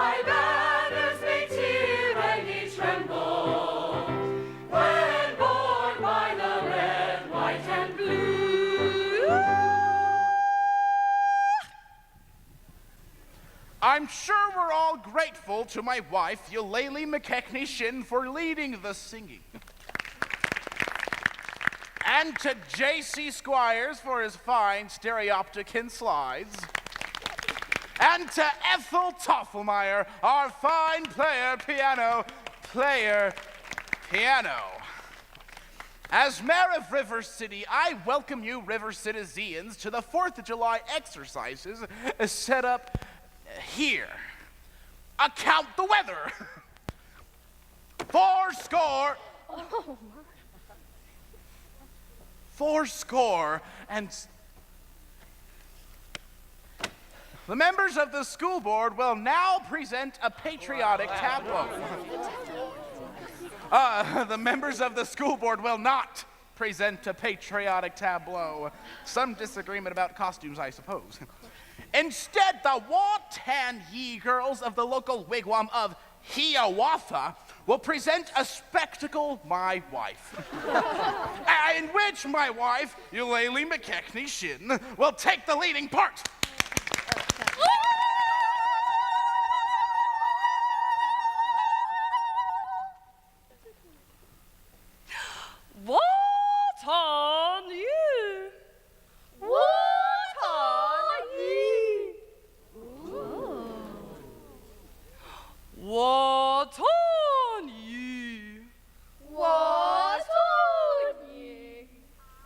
Thy banners may tyranny tremble, when borne by the red, white, and blue. I'm sure we're all grateful to my wife, Eulalie McKechnie Shin, for leading the singing. And to J.C. Squires for his fine stereopticon slides. And to Ethel Toffelmeyer, our fine piano. As mayor of River City, I welcome you, River Citizens, to the 4th of July exercises set up here. Account the weather. 4 score and... The members of the school board will now present a patriotic tableau. The members of the school board will not present a patriotic tableau. Some disagreement about costumes, I suppose. Instead, the Watan Ye girls of the local wigwam of Hiawatha will present a spectacle, My Wife, in which my wife, Eulalie McKechnie Shin, will take the leading part. What on you? What on ye? What on ye? What on ye?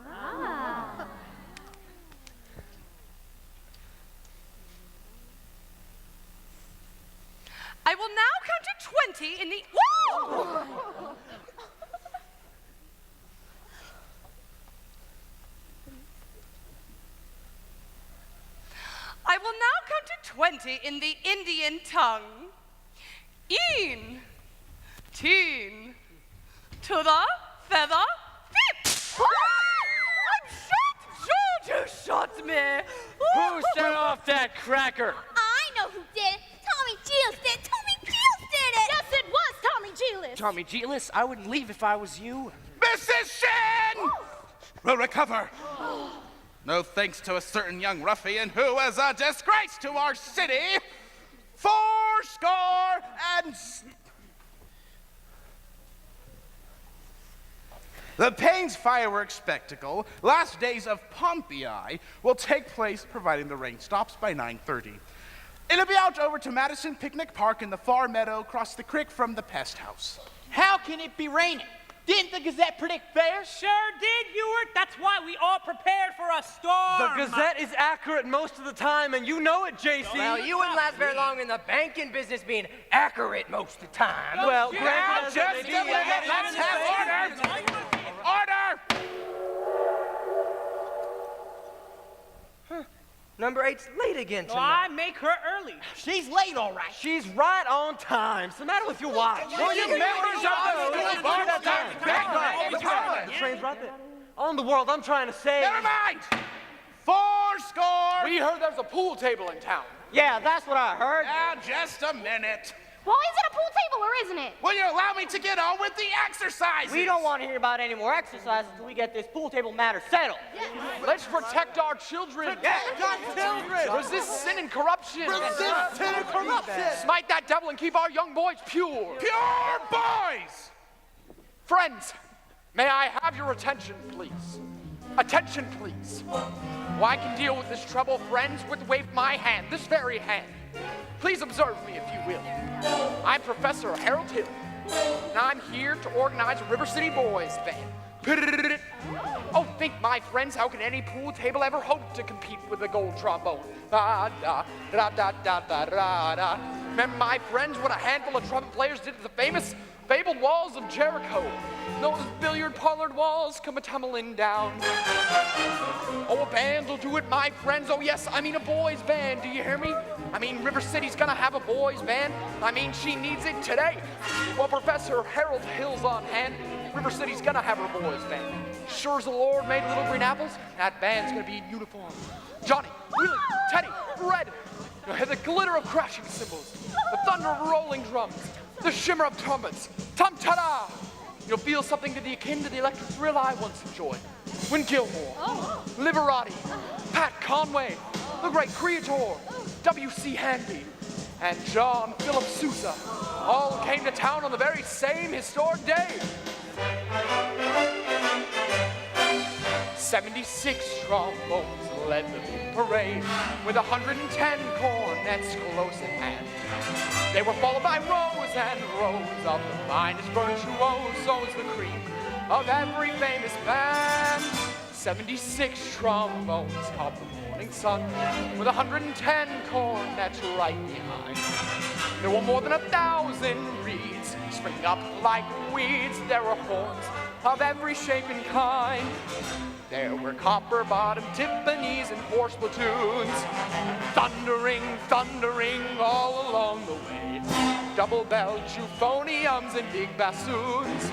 Ah. I will now count to 20 in the... Whoa! I will now count to 20 in the Indian tongue. Een, teen, to the feather, tip. I'm shot! George, you shot me. Who set off that cracker? I know who did it. Tommy Giles did it. Tommy Giles did it. Yes, it was Tommy Giles. Tommy Giles, I wouldn't leave if I was you. Mrs. Shin will recover. No thanks to a certain young ruffian who is a disgrace to our city. 4 score and... The Payne's fireworks spectacle, last days of Pompeii, will take place providing the rain stops by 9:30. It'll be out over to Madison Picnic Park in the far meadow across the creek from the pest house. How can it be raining? Didn't the Gazette predict fair? Sure did, Ewart. That's why we all prepared for a storm. The Gazette is accurate most of the time, and you know it, JC. Well, you wouldn't last very long in the banking business being accurate most of the time. Well, Yeah, granted, just a minute. Let's have order. Order! Number 8's late again No, tonight. I make her early. She's late, all right. she's right on time. What's the matter with your watch? Will you members of the school board stand back on the The train's right there. On the world, I'm trying to say. Never mind. 4 score. We heard there's a pool table in town. Yeah, that's what I heard. Just a minute. Well, is it a pool table or isn't it? Will you allow me to get on with the exercises? We don't want to hear about any more exercises until we get this pool table matter settled. Let's protect our children. Protect our children. Resist sin and corruption. Resist sin and corruption. Smite that devil and keep our young boys pure. Pure boys. Friends, may I have your attention, please? Attention, please. Well, I can deal with this trouble, friends, with the wave of my hand, this very hand. Please observe me, if you will. I'm Professor Harold Hill, and I'm here to organize a River City Boys band. Oh, think, my friends, how can any pool table ever hope to compete with a gold trombone? Remember, my friends, what a handful of trumpet players did to the famous, fabled walls of Jericho. Those billiard parlored walls come a-tumbling down. Oh, a band will do it, my friends. Oh, yes, I mean a boys' band. Do you hear me? I mean, River City's gonna have a boys' band. I mean, she needs it today. Well, Professor Harold Hill's on hand. River City's gonna have her boys' band. Sure as the Lord made little green apples, that band's gonna be in uniform. Johnny, Willie, Teddy, Red. You'll hear the glitter of crashing cymbals. the thunder of rolling drums, the shimmer of trumpets, tum-ta-da! You'll feel something akin to the electric thrill I once enjoyed when Gilmore, Liberati, Pat Conway, the great Creator, W.C. Handy, and John Philip Sousa all came to town on the very same historic day. 76 trombones led the big parade with 110 cornets close at hand. They were followed by rows and rows of the finest virtuosos, the cream of every famous band. 76 trombones topped the morning sun with 110 cornets right behind. There were more than 1,000 reeds springing up like weeds. There were horns of every shape and kind. There were copper-bottomed Tiffany's and horse platoons, thundering, thundering all along the way. Double-belled euphoniums and big bassoons,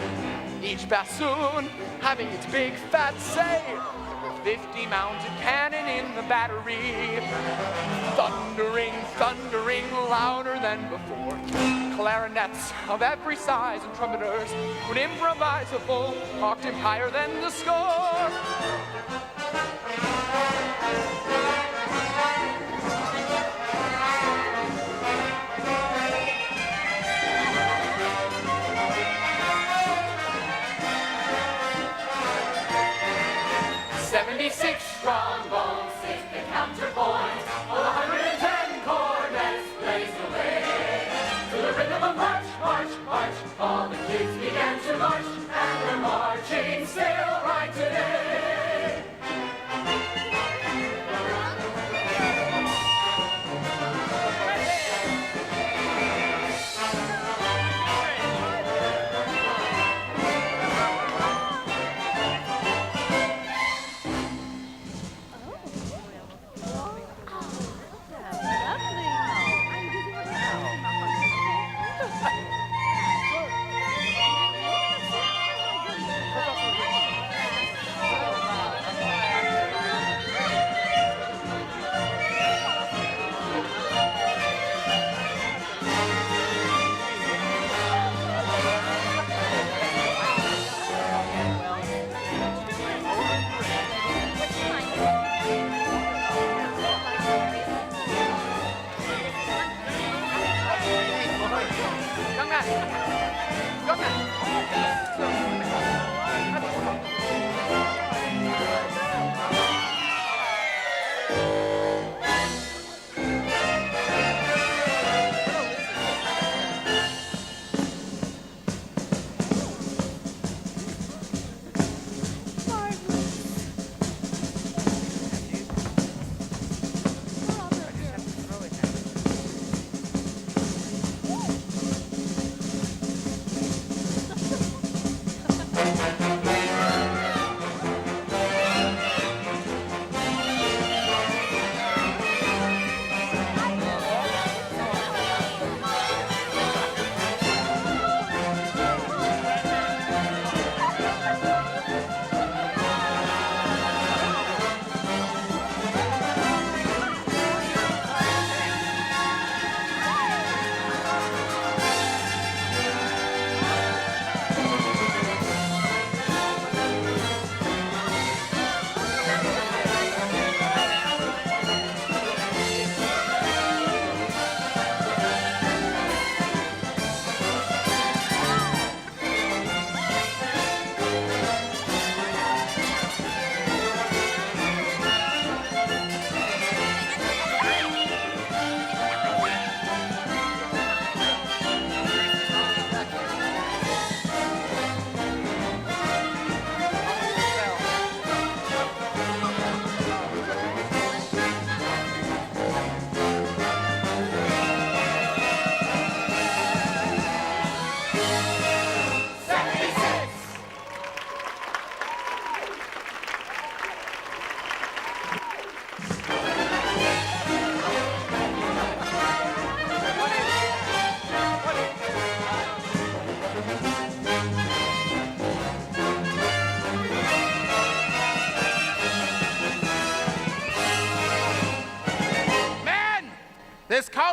each bassoon having its big fat say. There were 50 mounted cannon in the battery, thundering, thundering louder than before. Clarinets of every size and trumpeters would improvise a full octave higher than the score. Trombones, 60 counterpoints, all 110 cornets blazed away. To the rhythm of march, march, march, all the kids began to march, and they're marching still right today.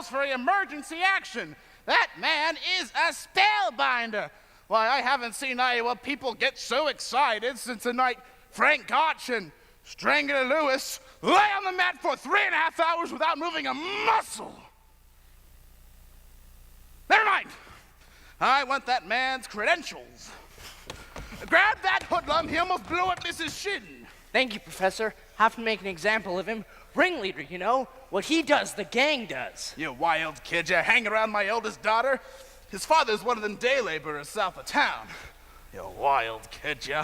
calls for emergency action. That man is a spellbinder. Why, I haven't seen Iowa people get so excited since the night Frank Gotch and Strangler Lewis lay on the mat for 3.5 hours without moving a muscle. Never mind. I want that man's credentials. Grab that hoodlum, he almost blew up Mrs. Shin. Thank you, Professor. Have to make an example of him. Ringleader, you know. What he does, the gang does. You wild kid, you hang around my eldest daughter. His father's one of them day laborers south of town. You wild kid, you.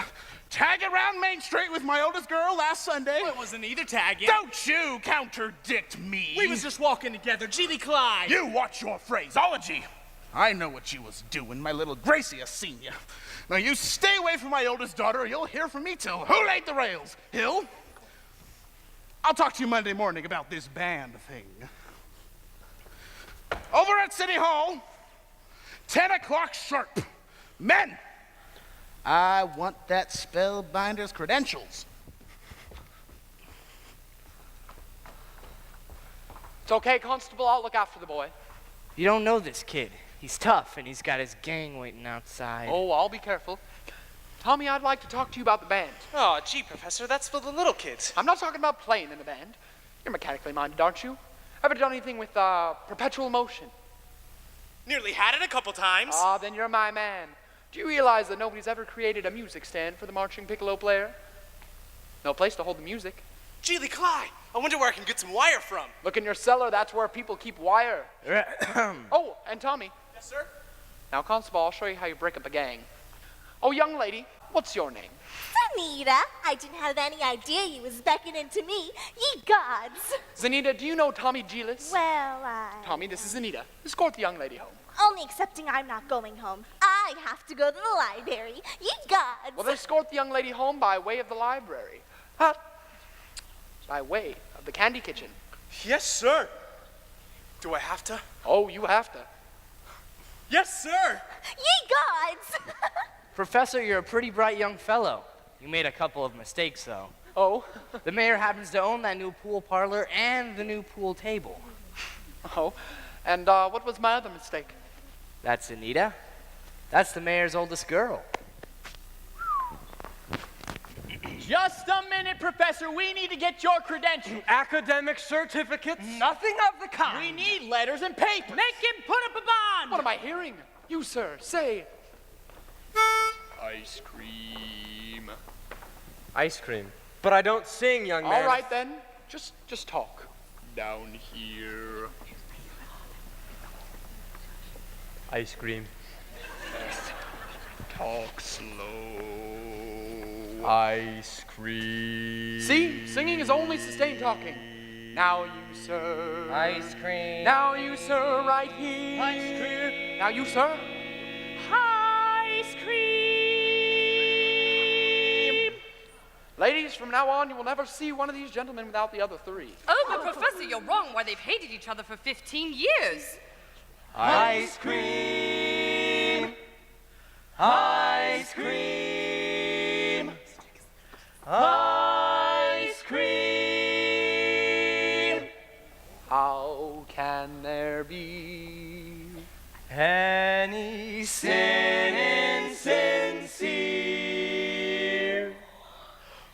Tag around Main Street with my oldest girl last Sunday. Well, it wasn't either tagging. Don't you contradict me. We was just walking together, Geely Clyde. You watch your phraseology. I know what you was doing, my little Gracie has seen you. Now you stay away from my oldest daughter or you'll hear from me till who laid the rails? Hill? I'll talk to you Monday morning about this band thing. Over at City Hall, 10 o'clock sharp. Men, I want that spellbinder's credentials. It's okay, Constable. I'll look after the boy. You don't know this kid. He's tough, and he's got his gang waiting outside. Oh, I'll be careful. Tommy, I'd like to talk to you about the band. Oh, gee, Professor, that's for the little kids. I'm not talking about playing in the band. You're mechanically minded, aren't you? Ever done anything with perpetual motion? Nearly had it a couple times. Ah, then you're my man. Do you realize that nobody's ever created a music stand for the marching piccolo player? No place to hold the music. Geely Clyde, I wonder where I can get some wire from. Look in your cellar, that's where people keep wire. Oh, and Tommy. Yes, sir? Now, Constable, I'll show you how you break up a gang. Oh, young lady, what's your name? Zanita, I didn't have any idea you was beckoning to me. Ye gods. Zanita, do you know Tommy Gillis? Well, Tommy, this is Zanita. Escort the young lady home. only excepting I'm not going home. I have to go to the library. Ye gods. Well, then escort the young lady home by way of the library. Huh? By way of the candy kitchen. Yes, sir. Do I have to? Oh, you have to. Yes, sir. Ye gods. Professor, you're a pretty bright young fellow. You made a couple of mistakes, though. Oh? The mayor happens to own that new pool parlor and the new pool table. Oh? And what was my other mistake? That's Anita. That's the mayor's oldest girl. Just a minute, Professor. We need to get your credentials. Academic certificates? Nothing of the kind. We need letters and paper. Make him put up a bond. What am I hearing? You, sir, say. Ice cream. Ice cream. But I don't sing, young man. All right, then. Just talk. Down here. Ice cream. Talk slow. Ice cream. See? Singing is only sustained talking. Now you, sir. Ice cream. Now you, sir, right here. Ice cream. Now you, sir. Ice cream. Ladies, from now on, you will never see one of these gentlemen without the other three. Oh, but Professor, you're wrong. Why, they've hated each other for 15 years. Ice cream. Ice cream. Ice cream. How can there be Any sin insincere?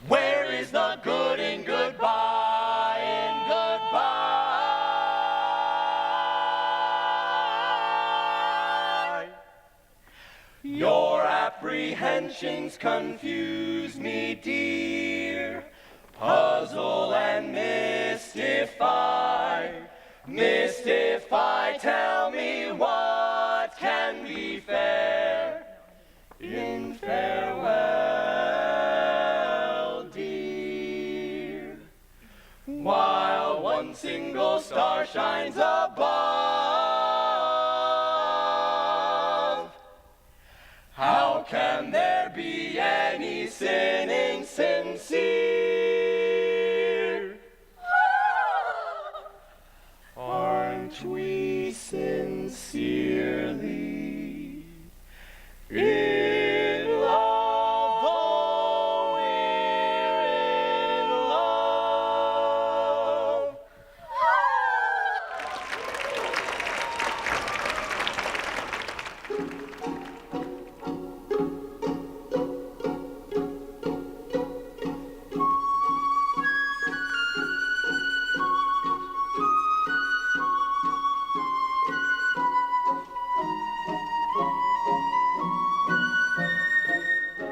Where is the good in goodbye and goodbye? Your apprehensions confuse me, dear. Puzzle and mystify. Mystify, tell me what can be fair in farewell, dear. While one single star shines above, how can there be any sinning sincere? Aren't we sincerely in love, though we're in love?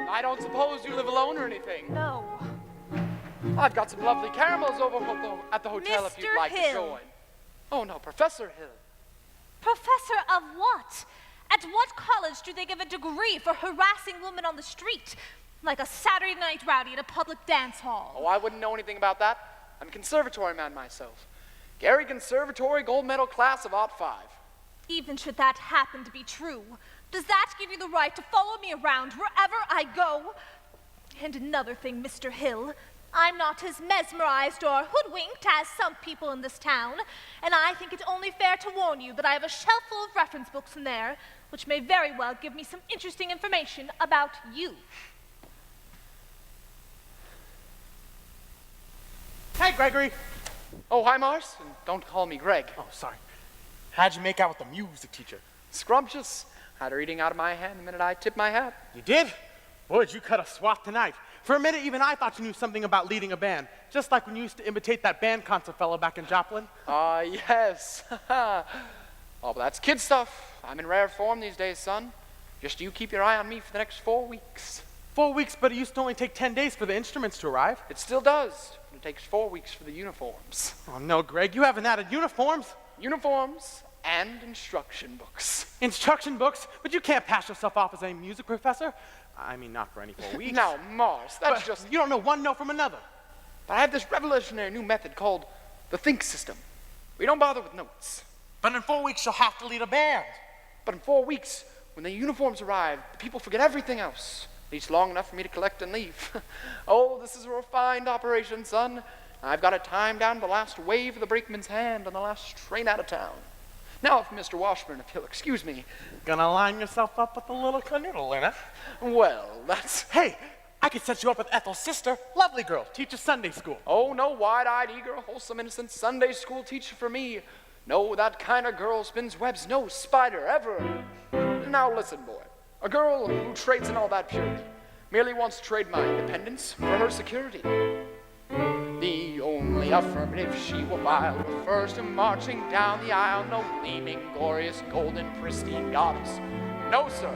I don't suppose you live alone or anything. No. I've got some lovely caramels over at the hotel if you'd Mr. like to Hill. join. Oh no, Professor Hill. Professor of what? At what college do they give a degree for harassing women on the street? Like a Saturday night rowdy at a public dance hall. Oh, I wouldn't know anything about that. I'm a conservatory man myself. Gary Conservatory Gold Medal class of '05. Even should that happen to be true, does that give you the right to follow me around wherever I go? And another thing, Mr. Hill, I'm not as mesmerized or hoodwinked as some people in this town, and I think it's only fair to warn you that I have a shelf full of reference books in there, which may very well give me some interesting information about you. Hey, Gregory. Oh, hi, Mars. And don't call me Greg. Oh, sorry. How'd you make out with the music teacher? Scrumptious. Had her eating out of my hand the minute I tipped my hat. You did? Boy, did you cut a swath tonight. For a minute, even I thought you knew something about leading a band. Just like when you used to imitate that band concert fellow back in Joplin. Ah, yes. Oh, but that's kid stuff. I'm in rare form these days, son. Just you keep your eye on me for the next 4 weeks. 4 weeks, but it used to only take 10 days for the instruments to arrive. It still does. But it takes 4 weeks for the uniforms. Oh, no, Greg, you haven't added uniforms. Uniforms and instruction books. Instruction books? But you can't pass yourself off as a music professor. I mean, not for any 4 weeks. Now, Mars, that's But just... you don't know one note from another. But I have this revolutionary new method called the think system. We don't bother with notes. But in 4 weeks, you'll have to lead a band. But in 4 weeks, when the uniforms arrive, the people forget everything else. At least long enough for me to collect and leave. Oh, this is a refined operation, son. I've got it timed down to the last wave of the brakeman's hand on the last train out of town. Now, if Mr. Washburn, if he'll excuse me. Gonna line yourself up with a little canoodle in it? Well, that's... Hey, I could set you up with Ethel's sister. Lovely girl, teaches Sunday school. Oh, no wide-eyed, eager, wholesome, innocent Sunday school teacher for me. No, that kind of girl spins webs no spider ever. Now listen, boy. A girl who trades in all that purity merely wants to trade my independence for her security. The only affirmative she will file refers to marching down the aisle, no gleaming, glorious, golden, pristine goddess. No, sir,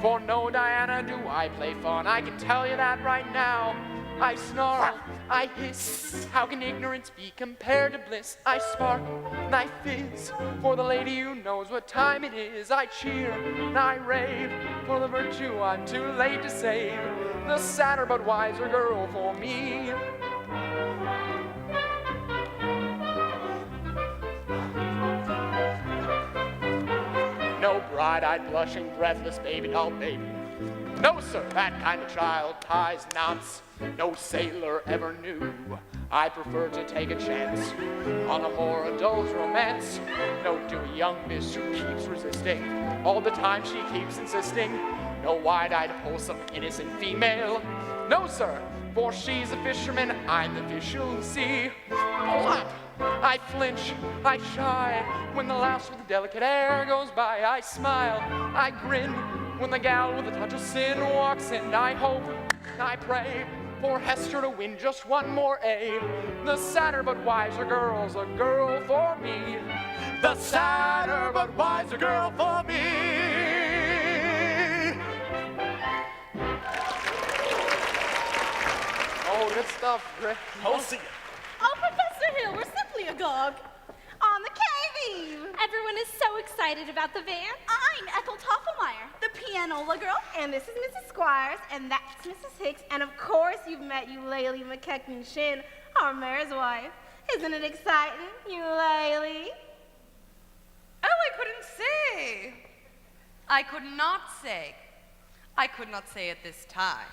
for no Diana do I play fun. I can tell you that right now. I snarl, I hiss. How can ignorance be compared to bliss? I sparkle and I fizz for the lady who knows what time it is. I cheer and I rave for the virtue I'm too late to save. The sadder but wiser girl for me. No bright-eyed, blushing, breathless baby doll baby. No, sir, that kind of child ties knots no sailor ever knew. I prefer to take a chance on a more adult romance. No dewy young miss who keeps resisting all the time she keeps insisting. No wide-eyed, wholesome, innocent female. No, sir, for she's a fisherman, I'm the fish you'll see. I flinch, I shy, when the louse with the delicate air goes by. I smile, I grin, when the gal with a touch of sin walks in. I hope, I pray, for Hester to win just one more A. The sadder but wiser girl's a girl for me. The sadder but wiser girl for me. Oh, good stuff, Greg. I'll see you. Oh, Professor Hill, we're simply agog. On the KV. Everyone is so excited about the band. I'm Ethel Toffelmeyer, the pianola girl, and this is Mrs. Squires, and that's Mrs. Hicks, and of course you've met Eulalie McKechnie Shin, our mayor's wife. Isn't it exciting, Eulalie? Oh, I couldn't say. I could not say. I could not say at this time.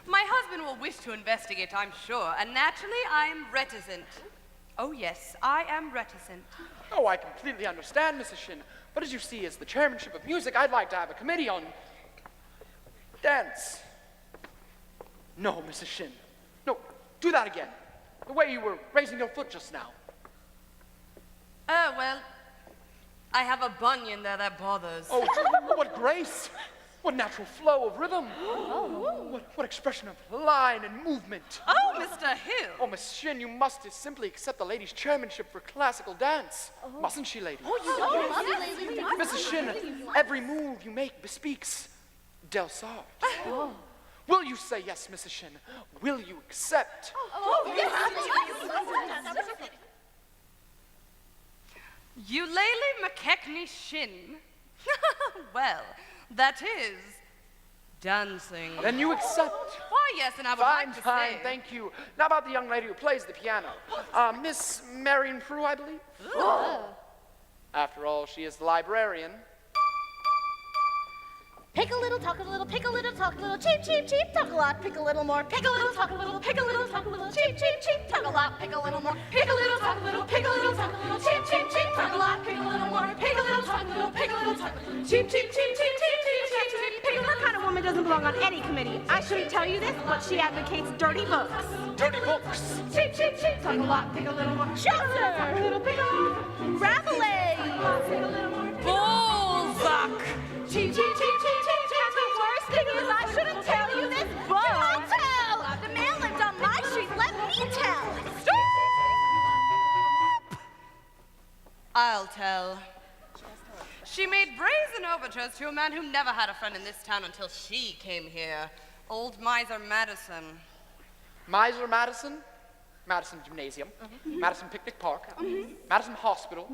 My husband will wish to investigate, I'm sure, and naturally I'm reticent. Oh, yes, I am reticent. Oh, I completely understand, Mrs. Shin. But as you see, as the chairmanship of music, I'd like to have a committee on dance. No, Mrs. Shin. No, do that again. The way you were raising your foot just now. Oh, well, I have a bunion there that bothers. Oh, what grace! What natural flow of rhythm! What expression of line and movement! Oh, Mr. Hill! Oh, Miss Shin, you must simply accept the lady's chairmanship for classical dance. Mustn't she, lady? Mrs. Shin, every move you make bespeaks Del Sage. Will you say yes, Mrs. Shin? Will you accept? Eulalie McKechnie Shin. Well, that is dancing. Then you accept. Why, yes, and I would Fine, like to fine, say... thank you. Now about the young lady who plays the piano. Miss Marian Prue, I believe? After all, she is the librarian. Pick a little, talk a little, pick a little, talk a little, cheep, cheep, cheep, talk a lot, pick a little more, pick a little, talk a little, pick a little, talk a little, cheep, cheep, cheep, talk a lot, pick a little more, pick a little, talk a little, pick a little, talk a little, cheep, cheep, cheep, talk a lot, pick a little more, pick a little, talk a little, pick a little, talk a little, cheep, cheep, cheep, cheep, cheep, cheep, cheep, cheep, pick a little. Her kind of woman doesn't belong on any committee. I shouldn't tell you this, but she advocates dirty books. Dirty books. Cheep, cheep, cheep, talk a lot, pick a little more, Chaucer, talk a little, pick a little, Rabelais, pick a little more, Balzac! cheep, cheep, cheep, cheep, cheep, cheep. The worst thing is I shouldn't tell you this, but I'll tell. The man lived on my street. Let me tell. Stop! I'll tell. She made brazen overtures to a man who never had a friend in this town until she came here. Old Miser Madison. Miser Madison, Madison Gymnasium, Madison Picnic Park, Madison Hospital.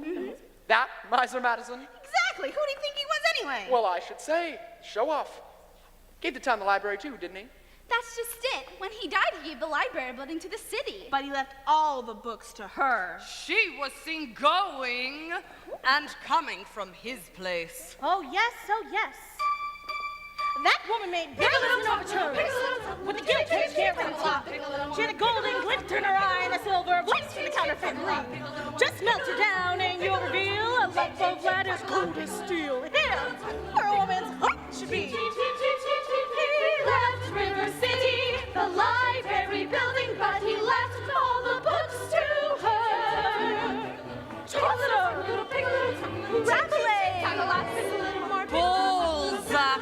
That Miser Madison? Exactly. Who do you think he was anyway? Well, I should say, show off. Gave the town the library too, didn't he? That's just it. When he died, he gave the library building to the city. But he left all the books to her. She was seen going and coming from his place. Oh, yes, That woman made brilliant overtures with the guilty guarantee. She had a golden glint in her eye and a silver voice from the counterfeit ring. Just melt her down and you'll reveal a lump of lead as cold as steel. Here, where a woman's heart should be. He left River City, the library building, but he left all the books to her. Chaucer, Rabelais, Balzac!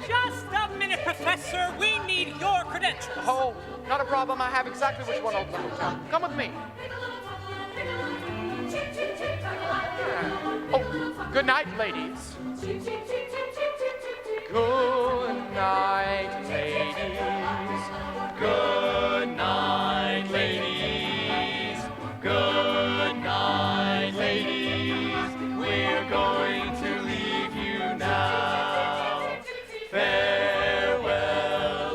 Just a minute, Professor. We need your credentials. Oh, not a problem. I have exactly which one open the hotel. Come with me. Oh, good night, ladies. Good night, ladies. Good night, ladies. Good night, ladies. We're going to leave you now. Farewell,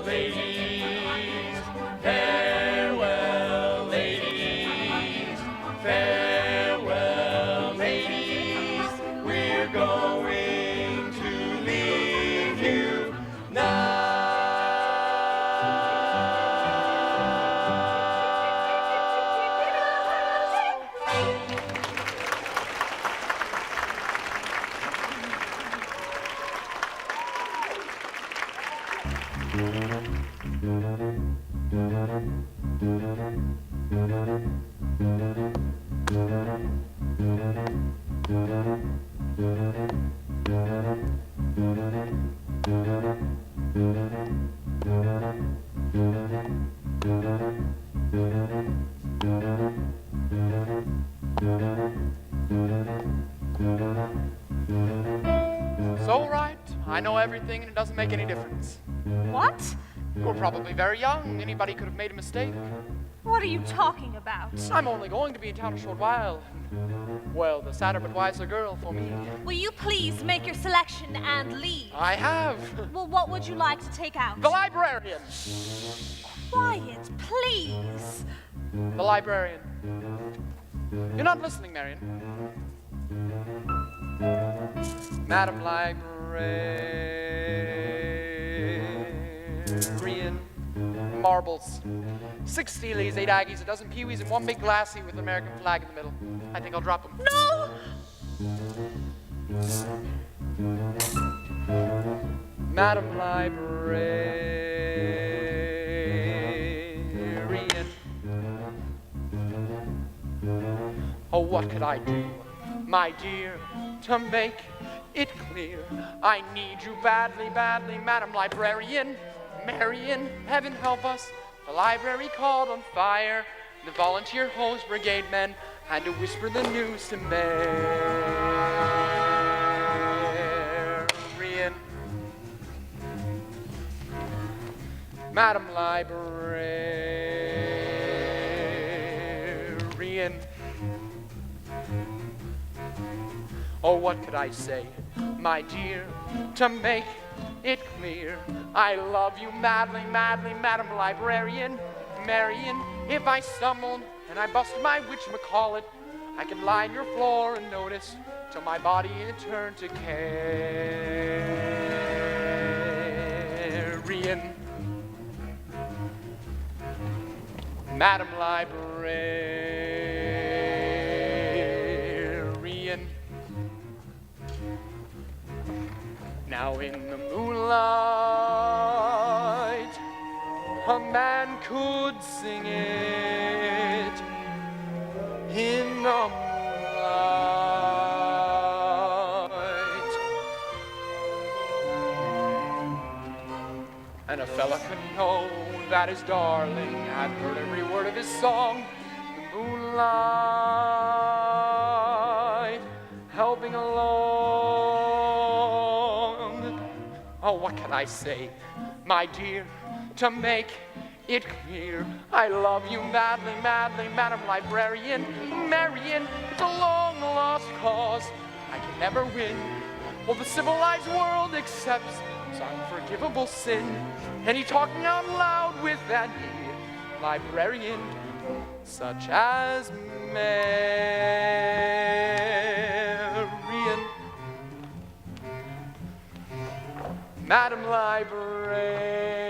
ladies. Farewell, ladies. Farewell, ladies. We're going to leave you now. It's all right. I know everything and it doesn't make any difference. What? You're probably very young. Anybody could have made a mistake. What are you talking about? I'm only going to be in town a short while. Well, the sadder but wiser girl for me. Will you please make your selection and leave? I have. Well, what would you like to take out? The librarian. Quiet, please. The librarian. You're not listening, Marian. Madam Librarian. Marbles. 6 Steelies, 8 Aggies, a dozen Peewees, and 1 big glassy with an American flag in the middle. I think I'll drop them. No! Madam Librarian. what could I do, my dear, to make it clear? I need you badly, badly, Madam Librarian. Marian, heaven help us, the library caught on fire. The volunteer hose brigade men had to whisper the news to Marian. Madam Librarian. Oh, what could I say, my dear, to make it clear? I love you madly, madly, Madam Librarian. Marian, if I stumbled and I busted my whatchamacallit, I could lie on your floor and notice till my body had turned to carrion. Madam Librarian. Now in the moonlight, a man could sing it. In the moonlight, and a fella could know that his darling had heard every word of his song. The moonlight helping along. Oh, what can I say, my dear, to make it clear? I love you madly, madly, Madam Librarian. Marian, it's a long lost cause I can never win. Well, the civilized world accepts some unforgivable sin. And he talking out loud with that librarian, such as Marian. Madam Librarian.